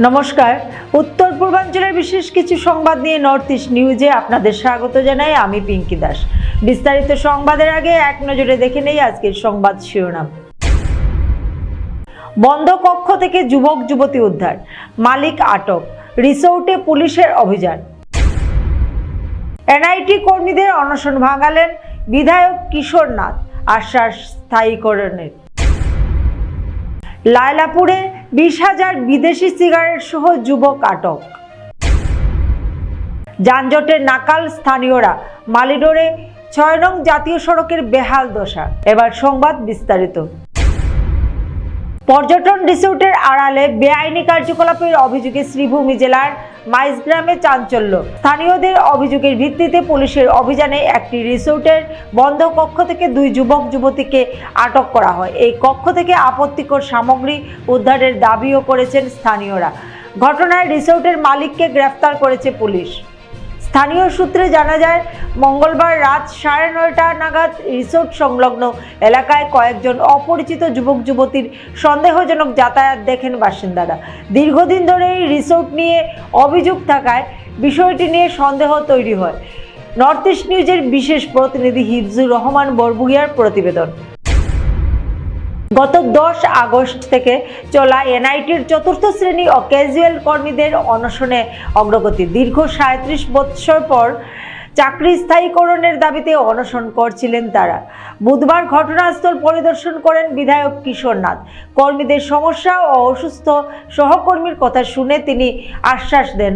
নমস্কার, উত্তর পূর্বাঞ্চলের বিশেষ কিছু সংবাদ নিয়ে নর্থ ইস্ট নিউজে আপনাদের স্বাগত জানাই। আমি পিঙ্কি দাস। বিস্তারিত সংবাদের আগে এক নজরে দেখে নেই আজকের সংবাদ শিরোনাম। বন্ধ কক্ষ থেকে যুবক যুবতী উদ্ধার, মালিক আটক, রিসোর্টে পুলিশের অভিযান। এনআইটি কর্মীদের অনশন ভাঙালেন বিধায়ক কিশোর নাথ, আশ্বাস স্থায়ীকরণের। লায়লাপুরে 20,000 বিদেশি সিগারেট সহ যুবক আটক। যানজটের নাকাল স্থানীয়রা, মালিডোরে 6 নং জাতীয় সড়কের বেহাল দশা। এবার সংবাদ বিস্তারিত। পর্যটন রিসোর্টের আড়ালে বেআইনি কার্যকলাপের অভিযোগে শ্রীভূমি জেলার মাইজগ্রামে চাঞ্চল্য। স্থানীয়দের অভিযোগের ভিত্তিতে পুলিশের অভিযানে একটি রিসোর্টের বন্ধ কক্ষ থেকে 2 যুবক যুবতীকে আটক করা হয়। এই কক্ষ থেকে আপত্তিকর সামগ্রী উদ্ধারের দাবিও করেছেন স্থানীয়রা। ঘটনায় রিসোর্টের মালিককে গ্রেফতার করেছে পুলিশ। স্থানীয় সূত্রে জানা যায়, মঙ্গলবার রাত 9:30 নাগাদ রিসোর্ট সংলগ্ন এলাকায় কয়েকজন অপরিচিত যুবক যুবতীর সন্দেহজনক যাতায়াত দেখেন বাসিন্দারা। দীর্ঘদিন ধরে এই রিসোর্ট নিয়ে অভিযোগ থাকায় বিষয়টি নিয়ে সন্দেহ তৈরি হয়। নর্থ ইস্ট নিউজের বিশেষ প্রতিনিধি হিফজুর রহমান বরবুইয়ার প্রতিবেদন। গত 10 আগস্ট থেকে চলা এনআইটির 4র্থ শ্রেণী ও ক্যাজুয়াল কর্মীদের অনশনে অগ্রগতি। দীর্ঘ 37 বছর পর চাকরি স্থায়ীকরণের দাবিতে অনশন করছিলেন তারা। বুধবার ঘটনাস্থল পরিদর্শন করেন বিধায়ক কিশোর নাথ। কর্মীদের সমস্যা ও অসুস্থ সহকর্মীর কথা শুনে তিনি আশ্বাস দেন,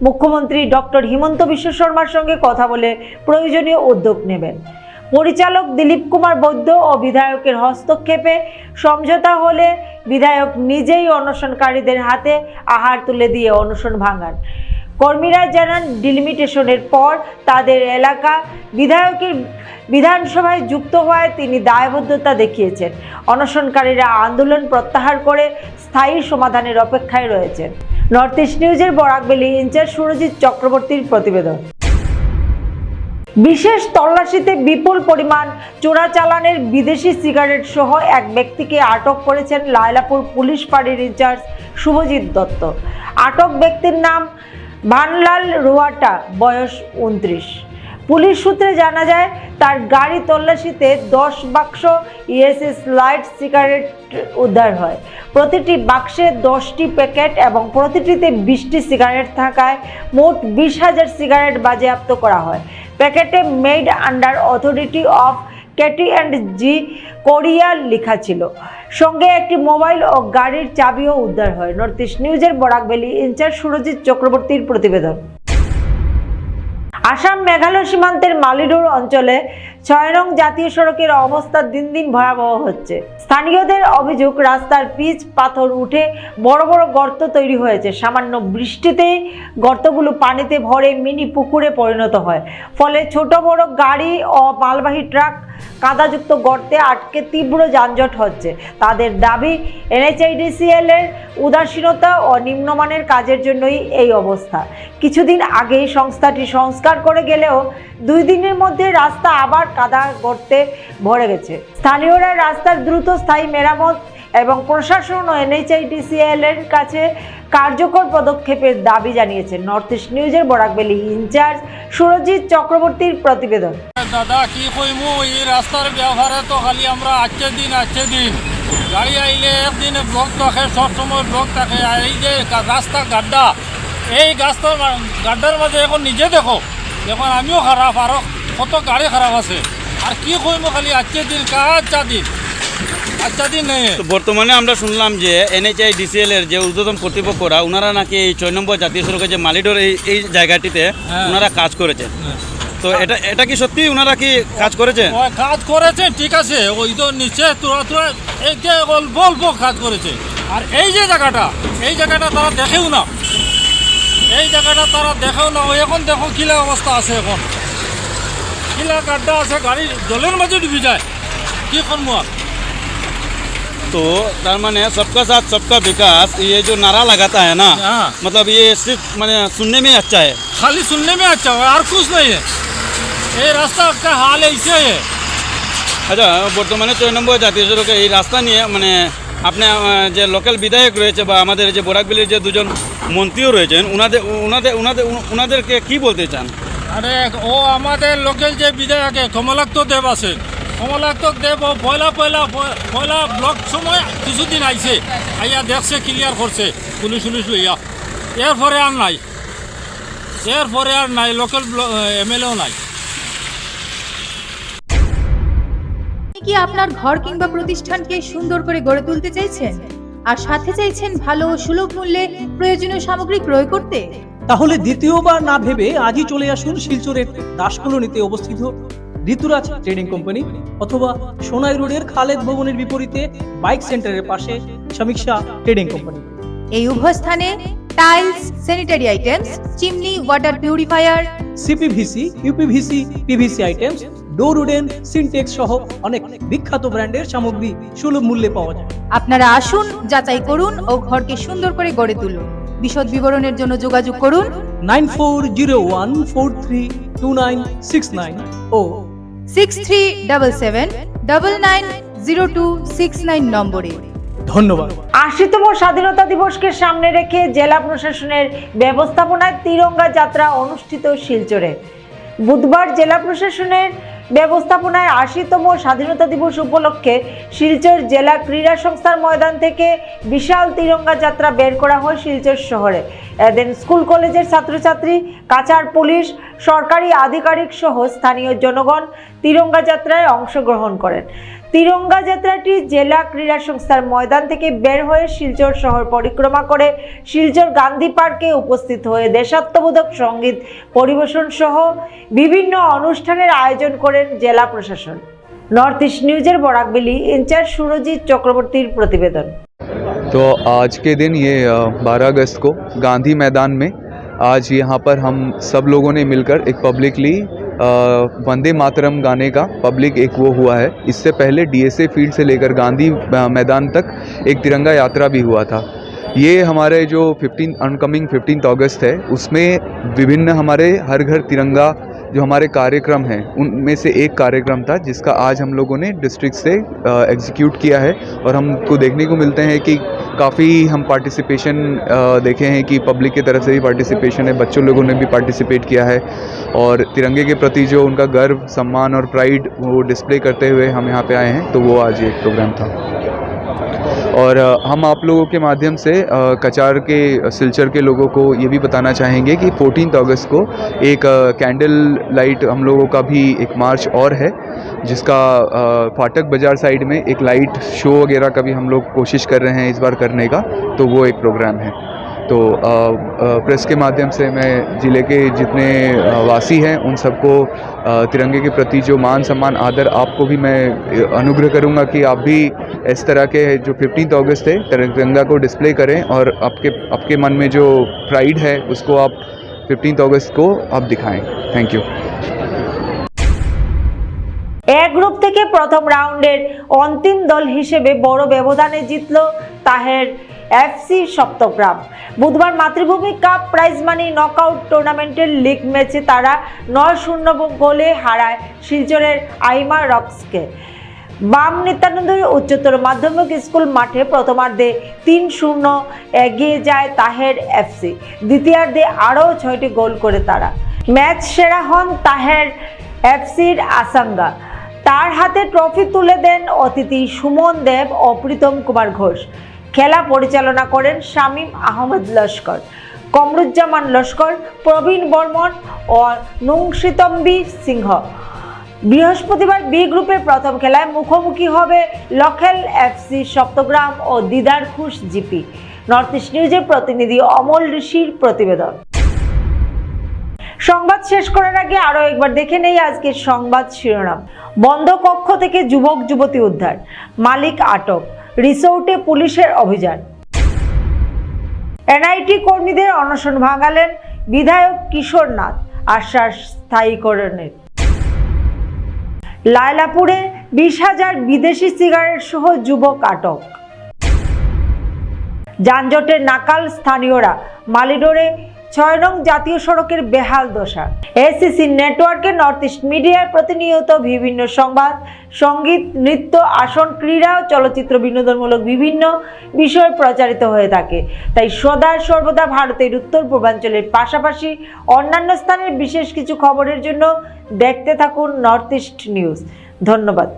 মুখ্যমন্ত্রী ডক্টর হিমন্ত বিশ্ব শর্মার সঙ্গে কথা বলে প্রয়োজনীয় উদ্যোগ নেবেন। পরিচালক দিলীপ কুমার বৈদ্য ও বিধায়কের হস্তক্ষেপে সমঝোতা হলে বিধায়ক নিজেই অনশনকারীদের হাতে আহার তুলে দিয়ে অনশন ভাঙান। কর্মীরা জানান, ডিলিমিটেশনের পর তাদের এলাকা বিধায়কের বিধানসভায় যুক্ত হওয়ায় তিনি দায়বদ্ধতা দেখিয়েছেন। অনশনকারীরা আন্দোলন প্রত্যাহার করে স্থায়ী সমাধানের অপেক্ষায় রয়েছেন। নর্থ ইস্ট নিউজের বরাকভ্যালি ইনচার্জ সুরজিৎ চক্রবর্তীর প্রতিবেদন। বিশেষ তল্লাশিতে বিপুল পরিমাণ চোরাচালানের বিদেশি সিগারেট সহ এক ব্যক্তিকে আটক করেছেন লায়লাপুর পুলিশ ফাঁড়ির ইনচার্জ শুভজিৎ দত্ত। আটক ব্যক্তির নাম ভানলাল রুয়াটা, বয়স 29। পুলিশ সূত্রে জানা যায়, তার গাড়ি তল্লাশিতে 10 বাক্স ইএসএস লাইট সিগারেট উদ্ধার হয়। প্রতিটি বাক্সে 10টি প্যাকেট এবং প্রতিটিতে 20টি সিগারেট থাকায় মোট 20,000 সিগারেট বাজেয়াপ্ত করা হয়। প্যাকেটে made under authority of KT&G Korea লেখা ছিল। সঙ্গে একটি মোবাইল ও গাড়ির চাবিও উদ্ধার হয়। নর্থ ইস্ট নিউজের বরাকভ্যালি ইনচার্জ সুরজিৎ চক্রবর্তীর প্রতিবেদন। আসাম মেঘালয় সীমান্তের মালিডোর অঞ্চলে 6 নং জাতীয় সড়কের অবস্থা দিন দিন ভয়াবহ হচ্ছে। স্থানীয়দের অভিযোগ, রাস্তার পিচ পাথর উঠে বড় বড় গর্ত তৈরি হয়েছে। সামান্য বৃষ্টিতেই গর্তগুলো পানিতে ভরে মিনি পুকুরে পরিণত হয়। ফলে ছোট বড় গাড়ি ও মালবাহী ট্রাক কাদাযুক্ত গর্তে আটকে তীব্র যানজট হচ্ছে। তাদের দাবি, NHIDCL এর উদাসীনতা ও নিম্নমানের কাজের জন্যই এই অবস্থা। কিছুদিন আগেই সংস্থাটি সংস্কার করে গেলেও 2 দিনের মধ্যে রাস্তা আবার কাদা গর্তে ভরে গেছে। স্থানীয়রা রাস্তার দ্রুত স্থায়ী মেরামত এবং প্রশাসন ও NHIDCL এর কাছে কার্যকর পদক্ষেপের দাবি জানিয়েছেন। নর্থ ইস্ট নিউজের বরাকভ্যালি ইনচার্জ সুরজিৎ চক্রবর্তীর প্রতিবেদন। দাদা কি কইমু, এই রাস্তার ব্যবহারে তো খালি আমরা আজকে দিন গাড়ি আইলে একদিন ব্লক থাকে, সবসময় ব্লক থাকে। আর এই যে রাস্তা গাড্ডা, এই গাড্ডার মাঝে এখন নিজে দেখো, এখন আমিও খারাপ, আরও কত গাড়ি খারাপ আছে। আর কি কইমু, খালি আজকে দিন আচ্ছা দিন নেই। বর্তমানে আমরা শুনলাম যে NHIDCL এর যে ঊর্ধ্বতন কর্তৃপক্ষরা ওনারা নাকি এই 6 নম্বর জাতীয় সড়কের যে মালিডোর এই জায়গাটিতে ওনারা কাজ করেছেন। তো এটা কি সত্যি ওনারা কি কাজ করেছে? কাজ করেছে, ঠিক আছে, ওই তো নিচে তোরা এই যে অল্প কাজ করেছে। আর এই যে জায়গাটা তারা দেখেও না, ওই এখন দেখো কিলা অবস্থা আছে, এখন কিলা গাড্ডা আছে, গাড়ি জলের মাঝে ডুবে যায়। কি করবো আর? तो तार माने सबका साथ सबका विकास, ये जो नारा लगाता है ना, मतलब ये सिर्फ माने सुनने में अच्छा है, खाली सुनने में अच्छा है और कुछ नहीं है। ये रास्ता का हाल ऐसे है। अच्छा, बर्तमाने 6 নম্বর জাতীয় সড়কে এই রাস্তা নিয়ে মানে আপনি যে লোকাল বিধায়ক রয়েছে বা আমাদের যে বরাকভ্যালির যে 2জন মন্ত্রীও রয়েছেন, ওনাদেরকে কি বলতে চান? আরে ও আমাদের লোকাল যে বিধায়ক কমলাক্ত দেব আছে, কমলাক্ত দেব ও পয়লা ব্লক সময় কিছুদিন আইছে, আইয়া দেখছে, ক্লিয়ার করছে পুলিশ লইয়া। এরপরে আর নাই লোকাল এমএলএও নাই। আপনি কি আপনার ঘর কিংবা প্রতিষ্ঠানকে সুন্দর করে গড়ে তুলতে চাইছেন আর সাথে চাইছেন ভালো ও সুলভ মূল্যে প্রয়োজনীয় সামগ্রী ক্রয় করতে? তাহলে দ্বিতীয়বার না ভেবে আজই চলে আসুন শিলচরের দাসকলোনিতে অবস্থিত ঋতুরাজ ট্রেডিং কোম্পানি অথবা সোনাই রোডের খালেদ ভবনের বিপরীতে বাইক সেন্টারের পাশে সমীক্ষা ট্রেডিং কোম্পানি। এই উভয় স্থানে tiles, sanitary items, chimney, water purifier, CPVC, uPVC, PVC items, ডোর উডেন, সিনটেক্স সহ অনেক বিখ্যাত ব্র্যান্ডের সামগ্রী সুলভ মূল্যে পাওয়া যায়। আপনারা আসুন, যাচাই করুন ও ঘরকে সুন্দর করে গড়ে তুলুন। বিশদ বিবরণের জন্য যোগাযোগ করুন 9401432969 ও 6377990269 নম্বরে। ধন্যবাদ। ৮০তম স্বাধীনতা দিবসকে সামনে রেখে জেলা প্রশাসনের ব্যবস্থাপনায় তিরঙ্গা যাত্রা অনুষ্ঠিত শিলচরে। বুধবার জেলা প্রশাসনের ব্যবস্থাপনায় ৮০তম স্বাধীনতা দিবস উপলক্ষে শিলচর জেলা ক্রীড়া সংস্থার ময়দান থেকে বিশাল তিরঙ্গা যাত্রা বের করা হয় শিলচর শহরে। এদিন স্কুল কলেজের ছাত্রছাত্রী, কাছাড় পুলিশ, সরকারি আধিকারিক সহ স্থানীয় জনগণ তিরঙ্গা যাত্রায় অংশগ্রহণ করেন। তিরঙ্গা যাত্রাটি জেলা ক্রীড়া সংস্থার ময়দান থেকে বের হয়ে শিলচর শহর পরিক্রমা করে শিলচর গান্ধী পার্কে উপস্থিত হয়ে দেশাত্মবোধক সঙ্গীত পরিবেশন সহ বিভিন্ন অনুষ্ঠানের আয়োজন করেন জেলা প্রশাসন। নর্থ ইস্ট নিউজের বরাকবেলি ইনচার্জ সুরজিৎ চক্রবর্তীর প্রতিবেদন। तो आज के दिन ये 12 अगस्त को गांधी मैदान में आज यहाँ पर हम सब लोगों ने मिलकर एक पब्लिकली वंदे मातरम गाने का पब्लिक एक वो हुआ है। इससे पहले डीएसए फील्ड से लेकर गांधी मैदान तक एक तिरंगा यात्रा भी हुआ था। ये हमारे जो 15 अगस्त है उसमें विभिन्न हमारे हर घर तिरंगा जो हमारे कार्यक्रम हैं उनमें से एक कार्यक्रम था जिसका आज हम लोगों ने डिस्ट्रिक्ट से एग्जीक्यूट किया है। और हमको देखने को मिलते हैं कि काफ़ी हम पार्टिसिपेशन देखे हैं कि पब्लिक की तरफ से भी पार्टिसिपेशन है, बच्चों लोगों ने भी पार्टिसिपेट किया है और तिरंगे के प्रति जो उनका गर्व, सम्मान और प्राइड वो डिस्प्ले करते हुए हम यहाँ पे आए हैं। तो वो आज एक प्रोग्राम था और हम आप लोगों के माध्यम से कचार के सिलचर के लोगों को ये भी बताना चाहेंगे कि 14 अगस्त को एक कैंडल लाइट हम लोगों का भी एक मार्च और है जिसका फाटक बाज़ार साइड में एक लाइट शो वगैरह का भी हम लोग कोशिश कर रहे हैं इस बार करने का। तो वो एक प्रोग्राम है। तो प्रेस के माध्यम से मैं ज़िले के जितने वासी हैं उन सबको तिरंगे के प्रति जो मान सम्मान आदर आपको भी मैं अनुग्रह करूंगा कि आप भी इस तरह के जो 15 अगस्त है तिरंगा को डिस्प्ले करें और आपके मन में जो प्राइड है उसको आप 15 अगस्त को आप दिखाएं। Thank you. এ গ্রুপ থেকে প্রথম রাউন্ডের অন্তিম দল হিসেবে বড় ব্যবধানে জিতল তাহের এফসি সপ্তগ্রাম। বুধবার মাতৃভূমি কাপ প্রাইজ মানি নকআউট টুর্নামেন্টের লিগ ম্যাচে তারা ৯-০ গোলে হারায় শিলচরের আইমা রক্সকে। বাম নিত্যানন্দ উচ্চতর মাধ্যমিক স্কুল মাঠে প্রথমার্ধে ৩-০ এগিয়ে যায় তাহের এফসি। দ্বিতীয়ার্ধে আরও ৬টি গোল করে তারা। ম্যাচ সেরা হন তাহের এফসির আসাঙ্গা। তার হাতে ট্রফি তুলে দেন অতিথি সুমন দেব ও প্রীতম কুমার ঘোষ। খেলা পরিচালনা করেন শামীম আহমেদ লস্কর, কমরুজ্জামান লস্কর, প্রবীণ বর্মন ও নুংশিতম্বী সিংহ। বৃহস্পতিবার বি গ্রুপের প্রথম খেলায় মুখোমুখি হবে লখেল এফসি সপ্তগ্রাম ও দিদার খুশ জিপি। নর্থ ইস্ট নিউজের প্রতিনিধি অমল ঋষির প্রতিবেদন। সংবাদ শেষ করার আগে আরো একবার দেখে নেই আজকের সংবাদ শিরোনাম। বন্ধ কক্ষ থেকে যুবক যুবতী উদ্ধার, মালিক আটক, রিসোর্টে পুলিশের অভিযান। এনআইটি কর্মীদের অনশন ভাঙালেন বিধায়ক কিশোর নাথ, আশ্বাস স্থায়ীকরণের। লায়লাপুরে 20,000 বিদেশি সিগারেট সহ যুবক আটক। যানজটের নাকাল স্থানীয়রা, মালিডোরে 6 নং জাতীয় সড়কের বেহাল দশা। এসিসি নেটওয়ার্কে নর্থ ইস্ট মিডিয়ার প্রতিনিয়ত বিভিন্ন সংবাদ, সঙ্গীত, নৃত্য, আসন, ক্রীড়া, চলচ্চিত্র, বিনোদনমূলক বিভিন্ন বিষয় প্রচারিত হয়ে থাকে। তাই সদা সর্বদা ভারতের উত্তর পূর্বাঞ্চলের পাশাপাশি অন্যান্য স্থানের বিশেষ কিছু খবরের জন্য দেখতে থাকুন নর্থ ইস্ট নিউজ। ধন্যবাদ।